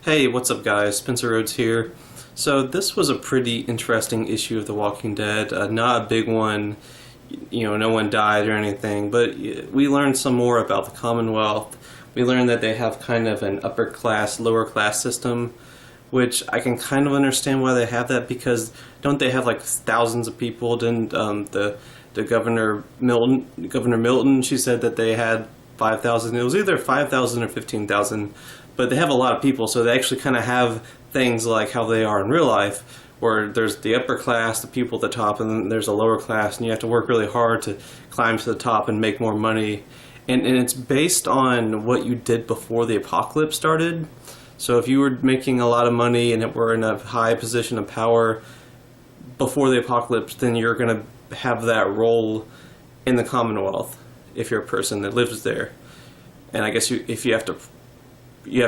Hey, what's up guys? Spencer Rhodes here. So this was a pretty interesting issue of The Walking Dead. Not a big one, no one died or anything, but we learned some more about the Commonwealth. We learned that they have kind of an upper class, lower class system, which I can kind of understand why they have that, because don't they have like thousands of people? Didn't the Governor Milton, she said that they had 5,000. It was either 5,000 or 15,000. But they have a lot of people, so they actually kind of have things like how they are in real life, where there's the upper class, the people at the top, and then there's a lower class, and you have to work really hard to climb to the top and make more money. And it's based on what you did before the apocalypse started. So if you were making a lot of money and were in a high position of power before the apocalypse, then you're going to have that role in the Commonwealth if you're a person that lives there. And I guess if you have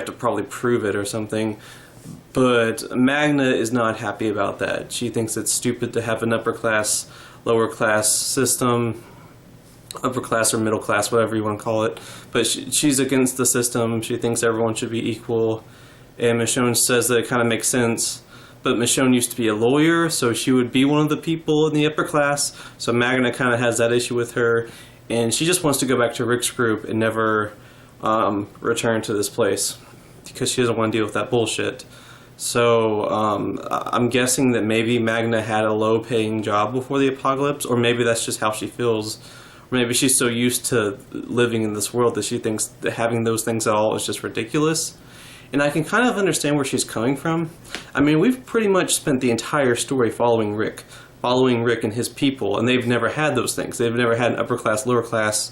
to probably prove it or something. But Magna is not happy about that. She thinks it's stupid to have an upper class, lower class system, upper class or middle class, whatever you want to call it. But she's against the system. She thinks everyone should be equal. And Michonne says that it kind of makes sense. But Michonne used to be a lawyer, so she would be one of the people in the upper class. So Magna kind of has that issue with her. And she just wants to go back to Rick's group and never return to this place because she doesn't want to deal with that bullshit. So I'm guessing that maybe Magna had a low-paying job before the apocalypse, or maybe that's just how she feels. Or maybe she's so used to living in this world that she thinks that having those things at all is just ridiculous. And I can kind of understand where she's coming from. I mean, we've pretty much spent the entire story following Rick and his people, and they've never had those things. They've never had an upper class, lower class.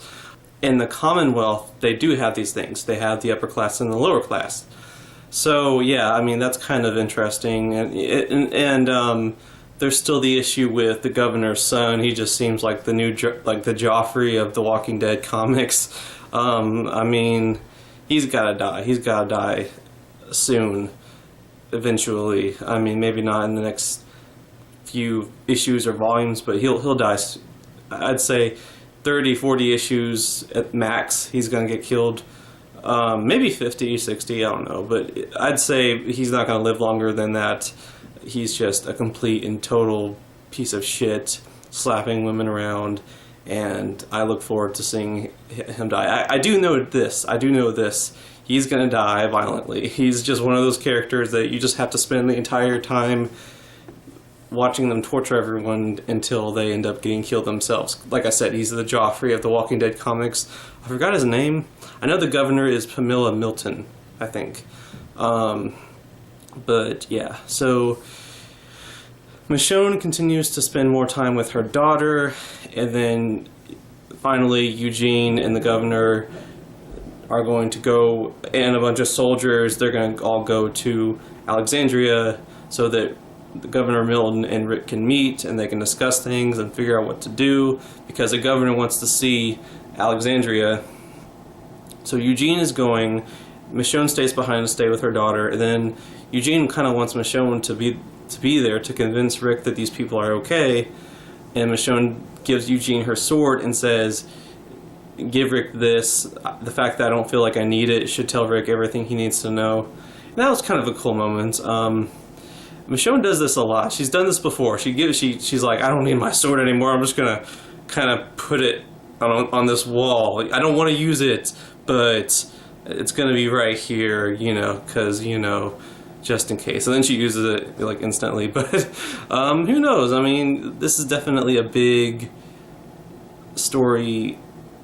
In the Commonwealth, they do have these things. They have the upper class and the lower class. So yeah, I mean, that's kind of interesting. And there's still the issue with the governor's son. He just seems like the the Joffrey of the Walking Dead comics. I mean, he's got to die. He's got to die soon, eventually. I mean, maybe not in the next few issues or volumes, but he'll die. I'd say 30, 40 issues at max, he's going to get killed. Maybe 50, 60, I don't know. But I'd say he's not going to live longer than that. He's just a complete and total piece of shit, slapping women around. And I look forward to seeing him die. I do know this. He's going to die violently. He's just one of those characters that you just have to spend the entire time watching them torture everyone until they end up getting killed themselves. Like I said, he's the Joffrey of the Walking Dead comics. I forgot his name. I know the governor is Pamela Milton, I think. But yeah, so Michonne continues to spend more time with her daughter, and then finally Eugene and the governor are going to go, and a bunch of soldiers, they're going to all go to Alexandria so that the Governor Milton and Rick can meet and they can discuss things and figure out what to do, because the governor wants to see Alexandria. So Eugene is going, Michonne stays behind to stay with her daughter, and then Eugene kind of wants Michonne to be there to convince Rick that these people are okay, and Michonne gives Eugene her sword and says, give Rick this. The fact that I don't feel like I need it should tell Rick everything he needs to know. And that was kind of a cool moment. Michonne does this a lot. She's done this before. She's like, I don't need my sword anymore. I'm just gonna kind of put it on this wall. I don't want to use it, but it's gonna be right here, because just in case. And then she uses it like instantly. But who knows? I mean, this is definitely a big story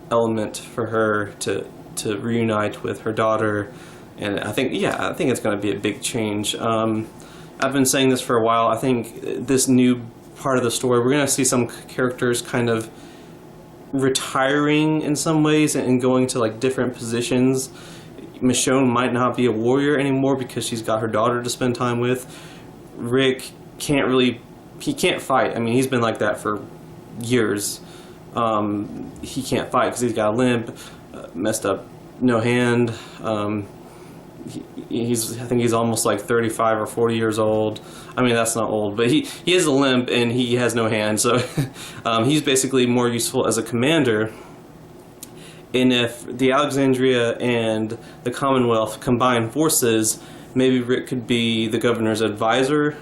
element for her to reunite with her daughter, and I think it's gonna be a big change. I've been saying this for a while. I think this new part of the story, we're going to see some characters kind of retiring in some ways and going to like different positions. Michonne might not be a warrior anymore because she's got her daughter to spend time with. Rick can't fight. I mean, he's been like that for years. He can't fight because he's got a limp, messed up, no hand. I think he's almost like 35 or 40 years old. I mean, that's not old, but he has a limp and he has no hand, so he's basically more useful as a commander. And if the Alexandria and the Commonwealth combine forces, maybe Rick could be the governor's advisor,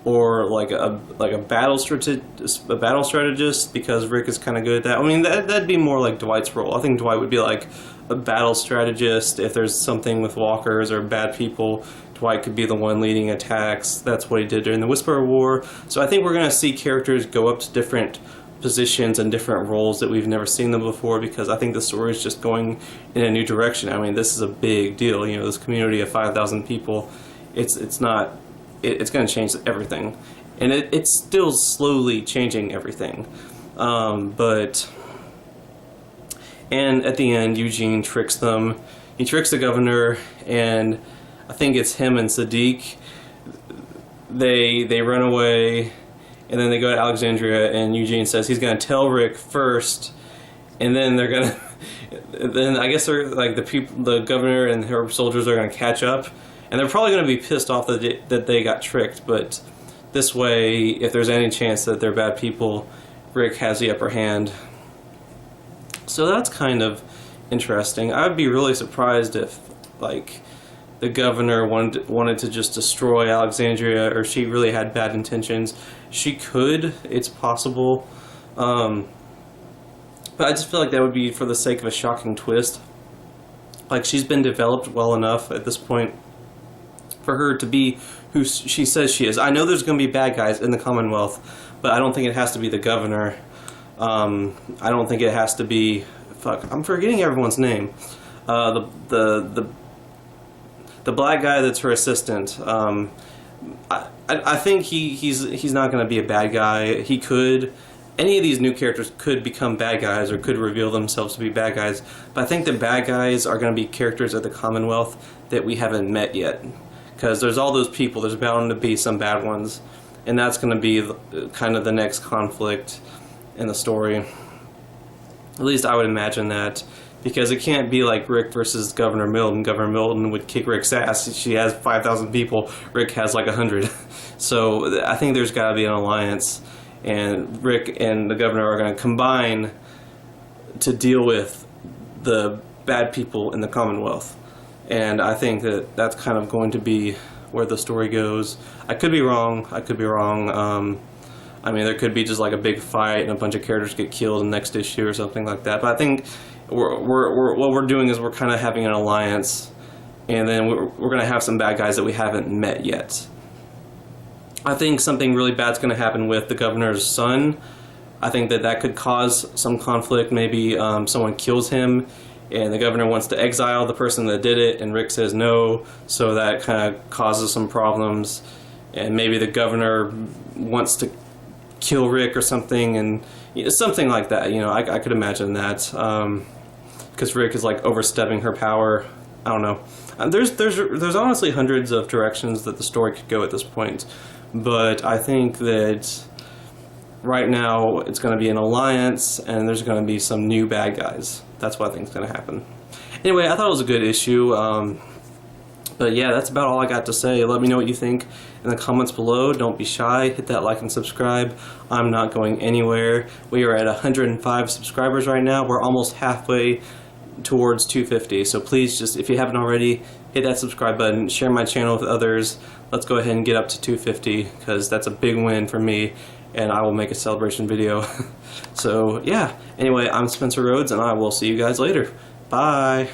or like a battle strategist, because Rick is kind of good at that. I mean, that'd be more like Dwight's role. I think Dwight would be like a battle strategist. If there's something with walkers or bad people, Dwight could be the one leading attacks. That's what he did during the Whisperer War. So I think we're going to see characters go up to different positions and different roles that we've never seen them before, because I think the story is just going in a new direction. I mean, this is a big deal. You know, this community of 5,000 people, it's going to change everything, and it's still slowly changing everything. And at the end, Eugene tricks them. He tricks the governor, and I think it's him and Sadiq. They run away, and then they go to Alexandria, and Eugene says he's going to tell Rick first, and then they're going to... Then I guess they're like the governor and her soldiers are going to catch up, and they're probably going to be pissed off that they got tricked. But this way, if there's any chance that they're bad people, Rick has the upper hand. So that's kind of interesting. I would be really surprised if, like, the governor wanted to just destroy Alexandria, or she really had bad intentions. She could. It's possible. But I just feel like that would be for the sake of a shocking twist. Like, she's been developed well enough at this point for her to be who she says she is. I know there's going to be bad guys in the Commonwealth, but I don't think it has to be the governor. I don't think it has to be... Fuck, I'm forgetting everyone's name. The black guy that's her assistant. I think he's not going to be a bad guy. He could... Any of these new characters could become bad guys or could reveal themselves to be bad guys, but I think the bad guys are going to be characters of the Commonwealth that we haven't met yet. Because there's all those people, there's bound to be some bad ones, and that's going to be kind of the next conflict in the story. At least I would imagine that, because it can't be like Rick versus Governor Milton. Governor Milton would kick Rick's ass. She has 5,000 people, Rick has like 100. So I think there's got to be an alliance, and Rick and the governor are going to combine to deal with the bad people in the Commonwealth. And I think that that's kind of going to be where the story goes. I could be wrong. I mean, there could be just like a big fight and a bunch of characters get killed in the next issue or something like that. But I think what we're doing is we're kind of having an alliance, and then we're going to have some bad guys that we haven't met yet. I think something really bad's going to happen with the governor's son. I think that could cause some conflict. Maybe someone kills him, and the governor wants to exile the person that did it, and Rick says no, so that kind of causes some problems. And maybe the governor wants to kill Rick or something, and something like that. You know, I could imagine that, because Rick is like overstepping her power. I don't know. There's honestly hundreds of directions that the story could go at this point. But I think that right now it's going to be an alliance, and there's going to be some new bad guys. That's what I think is going to happen. Anyway, I thought it was a good issue. But yeah, that's about all I got to say. Let me know what you think in the comments below. Don't be shy. Hit that like and subscribe. I'm not going anywhere. We are at 105 subscribers right now. We're almost halfway towards 250. So please, just if you haven't already, hit that subscribe button. Share my channel with others. Let's go ahead and get up to 250, because that's a big win for me, and I will make a celebration video. So yeah, anyway, I'm Spencer Rhodes, and I will see you guys later. Bye.